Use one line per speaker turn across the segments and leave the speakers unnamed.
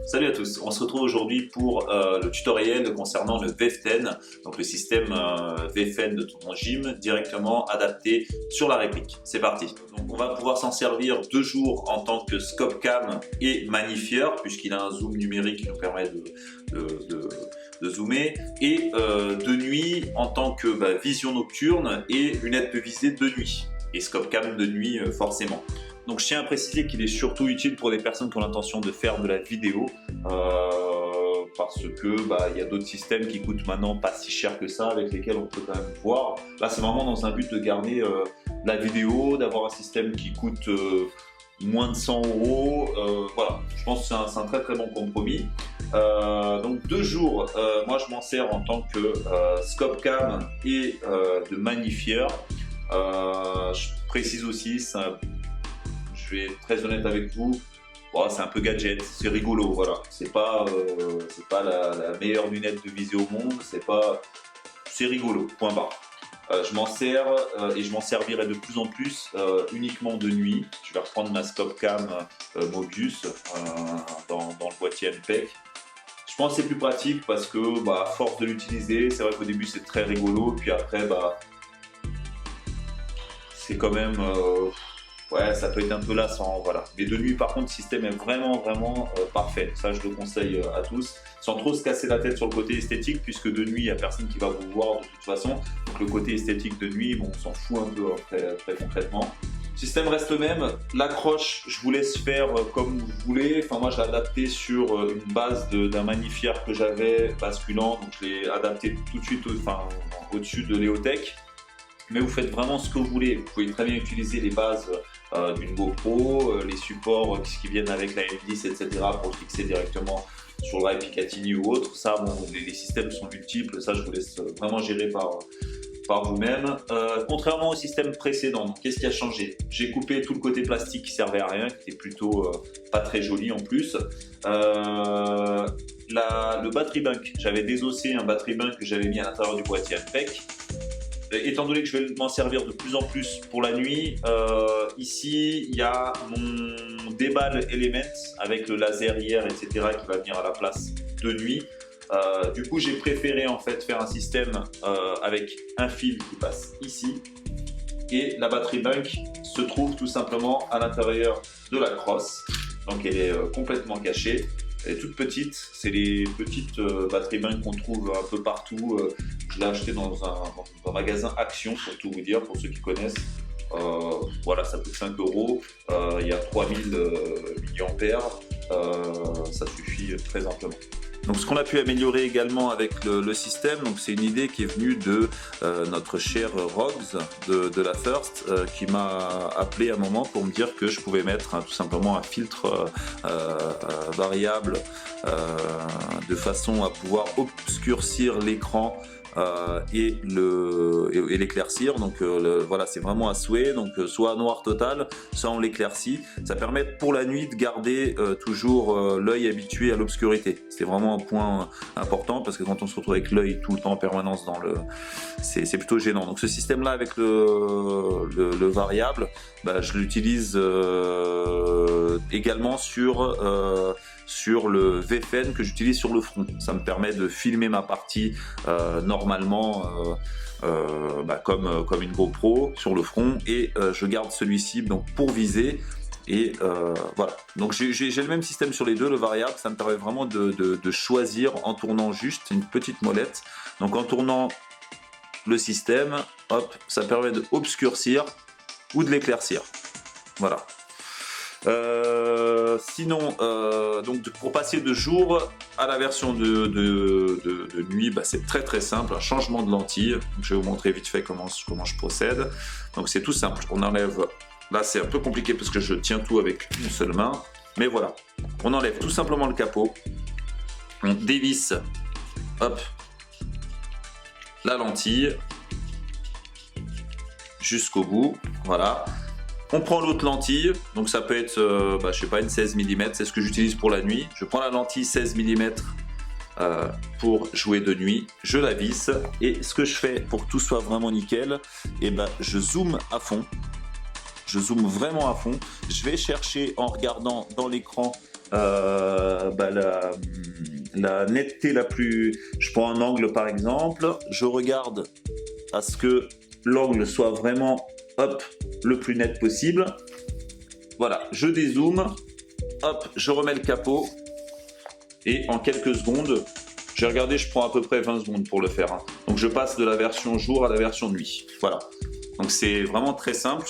Salut à tous, on se retrouve aujourd'hui pour le tutoriel concernant le VEF10, donc le système VFN de ton gym directement adapté sur la réplique. C'est parti. Donc on va pouvoir s'en servir 2 jours en tant que scope cam et magnifieur puisqu'il a un zoom numérique qui nous permet de zoomer et de nuit en tant que vision nocturne et lunettes de visée de nuit et scope cam de nuit forcément. Donc je tiens à préciser qu'il est surtout utile pour les personnes qui ont l'intention de faire de la vidéo parce que il y a d'autres systèmes qui coûtent maintenant pas si cher que ça avec lesquels on peut quand même voir. Là c'est vraiment dans un but de garder la vidéo, d'avoir un système qui coûte moins de 100 €. Voilà, je pense que c'est un très très bon compromis. Donc 2 jours, moi je m'en sers en tant que scope cam et de magnifieur. Je précise aussi, je vais être très honnête avec vous, c'est un peu gadget, c'est rigolo, voilà. C'est pas la meilleure lunette de visée au monde, c'est rigolo, point barre. Je m'en sers et je m'en servirai de plus en plus uniquement de nuit. Je vais reprendre ma scope cam Mobius dans le boîtier MPEG. Je pense que c'est plus pratique parce que à force de l'utiliser, c'est vrai qu'au début c'est très rigolo, puis après c'est quand même ça peut être un peu lassant, voilà. Mais de nuit par contre le système est vraiment parfait, ça je le conseille à tous, sans trop se casser la tête sur le côté esthétique puisque de nuit il n'y a personne qui va vous voir de toute façon, donc le côté esthétique de nuit, on s'en fout un peu très concrètement. Le système reste le même, l'accroche je vous laisse faire comme vous voulez, enfin moi je l'ai adapté sur une base d'un magnifieur que j'avais basculant, donc je l'ai adapté tout de suite au-dessus de l'EOTech. Mais vous faiêtes vraiment ce que vous voulez, vous pouvez très bien utiliser les bases d'une GoPro, les supports qui viennent avec la M10, etc. pour le fixer directement sur le Picatinny ou autre. Ça, les systèmes sont multiples, ça je vous laisse vraiment gérer par vous-même. Contrairement au système précédent, qu'est-ce qui a changé? J'ai coupé tout le côté plastique qui servait à rien, qui était plutôt pas très joli en plus. Le battery bank, j'avais désossé un battery bank que j'avais mis à l'intérieur du boîtier MPEG. Étant donné que je vais m'en servir de plus en plus pour la nuit, ici il y a mon Debal Element avec le laser IR, etc. qui va venir à la place de nuit. Du coup j'ai préféré en fait faire un système avec un fil qui passe ici et la batterie bank se trouve tout simplement à l'intérieur de la crosse, donc elle est complètement cachée. Elle est toute petite, c'est les petites batteries bank qu'on trouve un peu partout. Je l'ai acheté dans un magasin Action, pour tout vous dire, pour ceux qui connaissent. Voilà, ça coûte 5 €. Il y a 3000 mAh, ça suffit très amplement. Donc ce qu'on a pu améliorer également avec le système, c'est une idée qui est venue de notre cher Rogs de la First qui m'a appelé à un moment pour me dire que je pouvais mettre tout simplement un filtre variable de façon à pouvoir obscurcir l'écran et l'éclaircir. Donc voilà, c'est vraiment à souhait, donc soit noir total, soit on l'éclaircit. Ça permet pour la nuit de garder toujours l'œil habitué à l'obscurité. C'est vraiment un point important parce que quand on se retrouve avec l'œil tout le temps en permanence c'est plutôt gênant. Donc ce système là avec le variable, je l'utilise également sur le VFN que j'utilise sur le front. Ça me permet de filmer ma partie normalement comme une GoPro sur le front et je garde celui-ci donc pour viser. Et voilà, donc j'ai le même système sur les deux, le variable, ça me permet vraiment de choisir en tournant juste une petite molette. Donc en tournant le système, hop, ça permet d'obscurcir ou de l'éclaircir. Voilà. Sinon, donc pour passer de jour à la version de nuit, c'est très simple, un changement de lentille. Donc, je vais vous montrer vite fait comment je procède. Donc c'est tout simple, on enlève, là c'est un peu compliqué parce que je tiens tout avec une seule main, mais voilà, on enlève tout simplement le capot, on dévisse, hop, la lentille jusqu'au bout, voilà. On prend l'autre lentille, donc ça peut être, je sais pas, une 16 mm, c'est ce que j'utilise pour la nuit. Je prends la lentille 16 mm pour jouer de nuit, je la visse, et ce que je fais pour que tout soit vraiment nickel, je zoome à fond, je zoome vraiment à fond, je vais chercher en regardant dans l'écran la netteté la plus... Je prends un angle par exemple, je regarde à ce que l'angle soit vraiment hop, le plus net possible. Voilà, je dézoome, hop, je remets le capot et en quelques secondes, j'ai regardé, je prends à peu près 20 secondes pour le faire. Hein. Donc je passe de la version jour à la version nuit. Voilà, donc c'est vraiment très simple.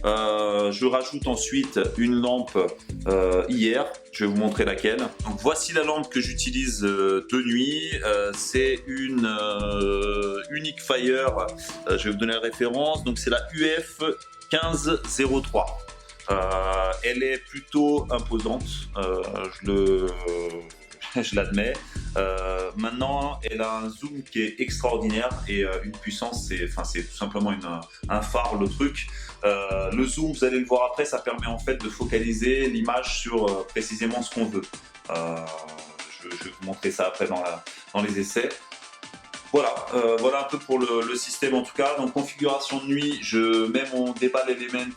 Je rajoute ensuite une lampe IR, je vais vous montrer laquelle. Donc voici la lampe que j'utilise de nuit, c'est une Unique Fire, je vais vous donner la référence, donc c'est la UF 1503. Elle est plutôt imposante, je l'admets. Maintenant, elle a un zoom qui est extraordinaire et une puissance, c'est tout simplement un phare le truc. Le zoom, vous allez le voir après, ça permet en fait de focaliser l'image sur précisément ce qu'on veut. Je vais vous montrer ça après dans les essais. Voilà, voilà un peu pour le système en tout cas. Donc configuration de nuit, je mets mon Debal Element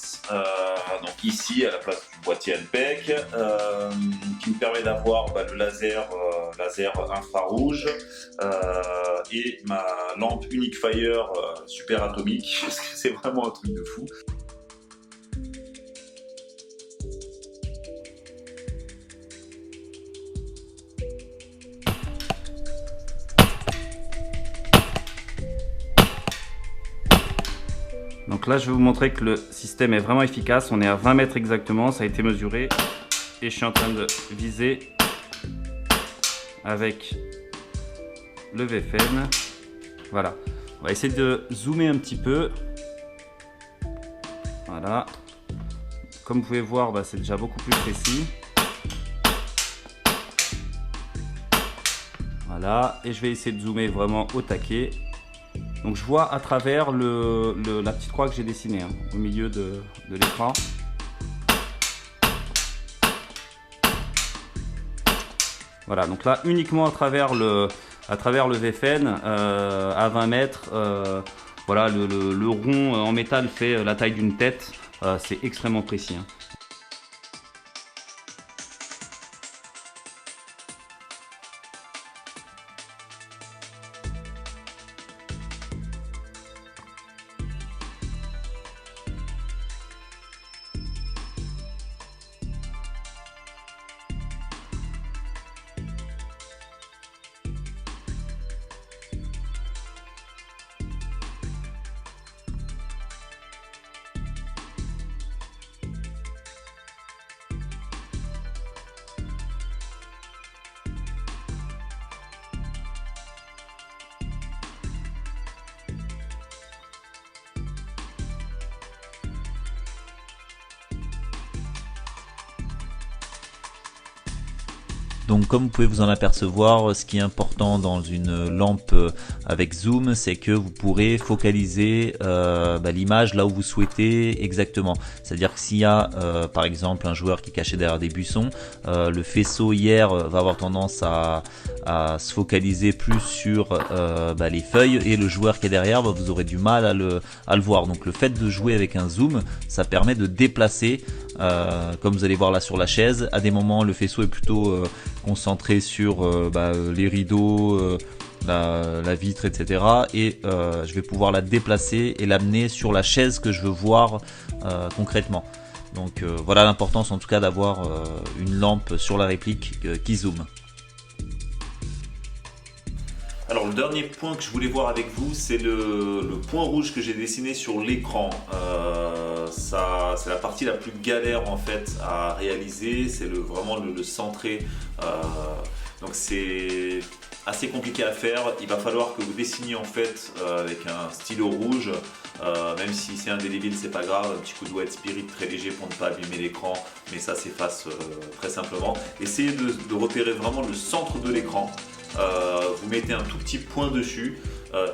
donc ici à la place du boîtier NPEC qui me permet d'avoir le laser infrarouge et ma lampe Unique Fire super atomique parce que c'est vraiment un truc de fou.
Donc là, je vais vous montrer que le système est vraiment efficace. On est à 20 mètres exactement, ça a été mesuré. Et je suis en train de viser avec le VFN. Voilà. On va essayer de zoomer un petit peu. Voilà. Comme vous pouvez voir, c'est déjà beaucoup plus précis. Voilà. Et je vais essayer de zoomer vraiment au taquet. Donc je vois à travers la petite croix que j'ai dessinée au milieu de l'écran. Voilà, donc là uniquement à travers le VFN à 20 mètres, voilà, le rond en métal fait la taille d'une tête, c'est extrêmement précis.
Donc comme vous pouvez vous en apercevoir, ce qui est important dans une lampe avec zoom, c'est que vous pourrez focaliser l'image là où vous souhaitez exactement. C'est-à-dire que s'il y a par exemple un joueur qui est caché derrière des buissons, le faisceau IR va avoir tendance à se focaliser plus sur les feuilles, et le joueur qui est derrière, vous aurez du mal à le voir. Donc le fait de jouer avec un zoom, ça permet de déplacer, comme vous allez voir là sur la chaise, à des moments le faisceau est plutôt concentré sur les rideaux, la vitre, etc. Et je vais pouvoir la déplacer et l'amener sur la chaise que je veux voir concrètement. Donc voilà l'importance en tout cas d'avoir une lampe sur la réplique qui zoome.
Alors le dernier point que je voulais voir avec vous, c'est le point rouge que j'ai dessiné sur l'écran. C'est la partie la plus galère en fait à réaliser, c'est vraiment le centré. Donc c'est assez compliqué à faire. Il va falloir que vous dessiniez en fait avec un stylo rouge. Même si c'est indélébile, c'est pas grave, un petit coup de Wet Spirit très léger pour ne pas abîmer l'écran, mais ça s'efface très simplement. Essayez de repérer vraiment le centre de l'écran. Vous mettez un tout petit point dessus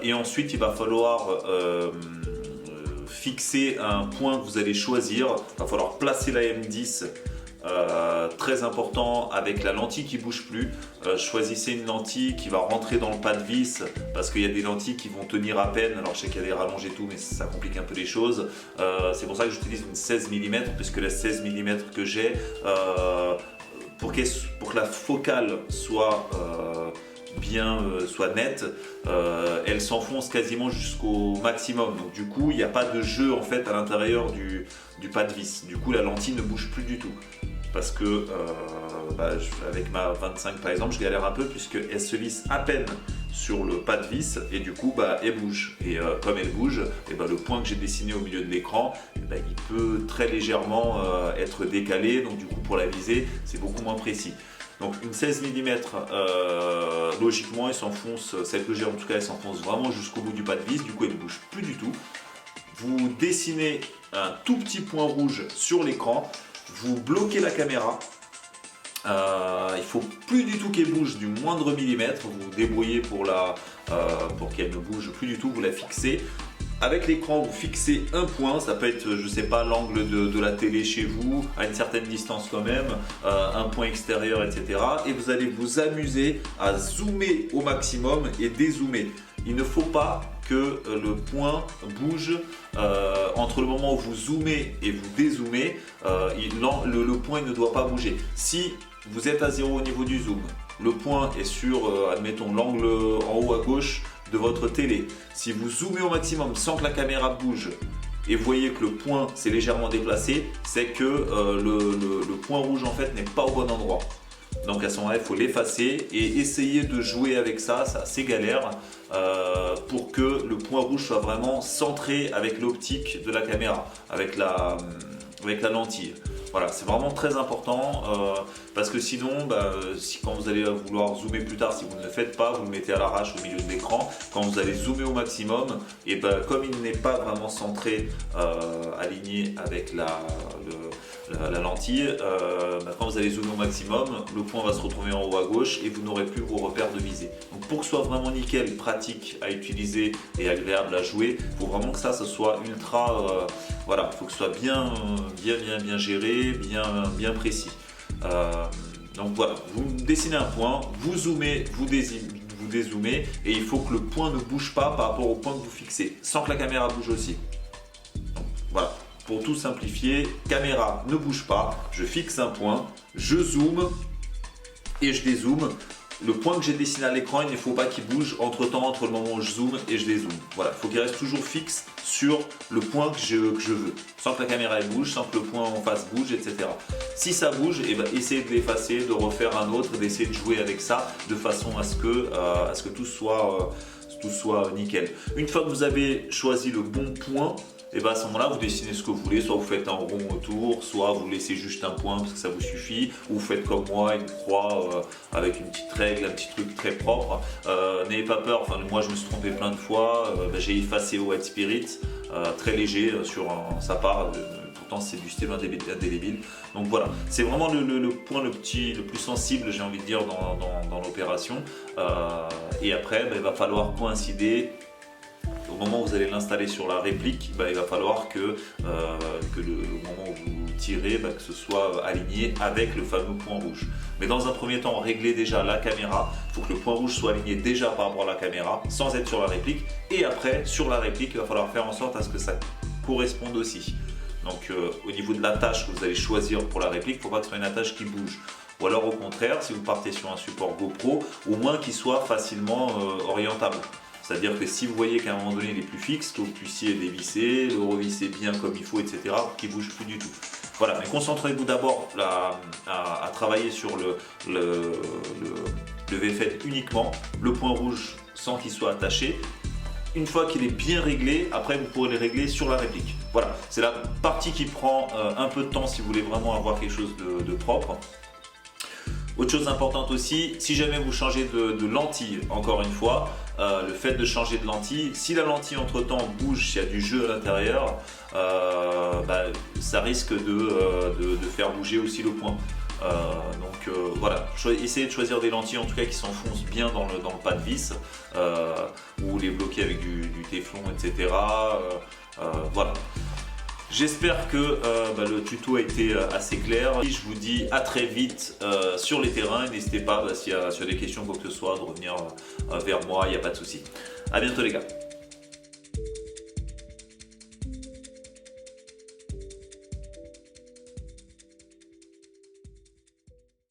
et ensuite il va falloir fixer un point que vous allez choisir. Il va falloir placer la M10, très important, avec la lentille qui bouge plus. Choisissez une lentille qui va rentrer dans le pas de vis, parce qu'il y a des lentilles qui vont tenir à peine. Alors je sais qu'il y a des rallonges et tout, mais ça complique un peu les choses. C'est pour ça que j'utilise une 16 mm, puisque la 16 mm que j'ai pour que la focale soit soit nette, elle s'enfonce quasiment jusqu'au maximum. Donc du coup, il n'y a pas de jeu en fait à l'intérieur du pas de vis. Du coup, la lentille ne bouge plus du tout. Parce que avec ma 25 par exemple, je galère un peu puisqu'elle se lisse à peine sur le pas de vis et du coup elle bouge. Et comme elle bouge, le point que j'ai dessiné au milieu de l'écran, il peut très légèrement être décalé. Donc du coup, pour la viser, c'est beaucoup moins précis. Donc une 16 mm, logiquement, elle s'enfonce, celle que j'ai en tout cas, elle s'enfonce vraiment jusqu'au bout du pas de vis. Du coup, elle ne bouge plus du tout. Vous dessinez un tout petit point rouge sur l'écran. Vous bloquez la caméra, il ne faut plus du tout qu'elle bouge du moindre millimètre, vous vous débrouillez pour qu'elle ne bouge plus du tout, vous la fixez. Avec l'écran, vous fixez un point, ça peut être, je sais pas, l'angle de la télé chez vous, à une certaine distance quand même, un point extérieur, etc. Et vous allez vous amuser à zoomer au maximum et dézoomer. Il ne faut pas que le point bouge entre le moment où vous zoomez et vous dézoomez, le point ne doit pas bouger. Si vous êtes à 0 au niveau du zoom, le point est sur, admettons, l'angle en haut à gauche de votre télé. Si vous zoomez au maximum sans que la caméra bouge et vous voyez que le point s'est légèrement déplacé, c'est que le point rouge en fait n'est pas au bon endroit. Donc à ce moment-là, il faut l'effacer et essayer de jouer avec ça, c'est assez galère, pour que le point rouge soit vraiment centré avec l'optique de la caméra, avec la lentille. Voilà, c'est vraiment très important parce que sinon, quand vous allez vouloir zoomer plus tard, si vous ne le faites pas, vous le mettez à l'arrache au milieu de l'écran. Quand vous allez zoomer au maximum, et comme il n'est pas vraiment centré, aligné avec la lentille, quand vous allez zoomer au maximum, le point va se retrouver en haut à gauche et vous n'aurez plus vos repères de visée. Donc pour que ce soit vraiment nickel, pratique à utiliser et agréable à jouer, il faut vraiment que ça soit ultra... voilà, il faut que ce soit bien géré, bien précis. Donc voilà, vous dessinez un point, vous zoomez, vous dézoomez et il faut que le point ne bouge pas par rapport au point que vous fixez, sans que la caméra bouge aussi. Donc, voilà, pour tout simplifier, caméra ne bouge pas, je fixe un point, je zoome et je dézoome. Le point que j'ai dessiné à l'écran, il ne faut pas qu'il bouge entre le moment où je zoome et je dézoome. Voilà, il faut qu'il reste toujours fixe sur le point que je veux, sans que la caméra elle bouge, sans que le point en face bouge, etc. Si ça bouge, essayez de l'effacer, de refaire un autre, d'essayer de jouer avec ça de façon à ce que tout soit nickel. Une fois que vous avez choisi le bon point, et à ce moment-là, vous dessinez ce que vous voulez, soit vous faites un rond autour, soit vous laissez juste un point parce que ça vous suffit, ou vous faites comme moi, une croix avec une petite règle, un petit truc très propre. N'ayez pas peur, moi je me suis trompé plein de fois, j'ai effacé White Spirit, très léger sur sa part, pourtant c'est du stylo indélébile. Donc voilà, c'est vraiment le point le plus sensible, j'ai envie de dire, dans l'opération. Et après, il va falloir coïncider. Au moment où vous allez l'installer sur la réplique, il va falloir que le moment où vous tirez, que ce soit aligné avec le fameux point rouge. Mais dans un premier temps, réglez déjà la caméra. Il faut que le point rouge soit aligné déjà par rapport à la caméra, sans être sur la réplique. Et après, sur la réplique, il va falloir faire en sorte à ce que ça corresponde aussi. Donc au niveau de la tâche que vous allez choisir pour la réplique, il ne faut pas que ce soit une attache qui bouge. Ou alors au contraire, si vous partez sur un support GoPro, au moins qu'il soit facilement orientable. C'est-à-dire que si vous voyez qu'à un moment donné il est plus fixe, que vous puissiez dévisser, le revisser bien comme il faut, etc. pour qu'il ne bouge plus du tout. Voilà, mais concentrez-vous d'abord à travailler sur le VFN uniquement, le point rouge sans qu'il soit attaché. Une fois qu'il est bien réglé, après vous pourrez les régler sur la réplique. Voilà, c'est la partie qui prend un peu de temps si vous voulez vraiment avoir quelque chose de propre. Autre chose importante aussi, si jamais vous changez de lentille, encore une fois, le fait de changer de lentille, si la lentille entre temps bouge, s'il y a du jeu à l'intérieur, ça risque de faire bouger aussi le point. Voilà, essayez de choisir des lentilles en tout cas qui s'enfoncent bien dans le pas de vis, ou les bloquer avec du téflon, etc. Voilà. J'espère que le tuto a été assez clair. Je vous dis à très vite sur les terrains. N'hésitez pas, s'il y a des questions, quoi que ce soit, de revenir vers moi, il n'y a pas de souci. À bientôt les gars.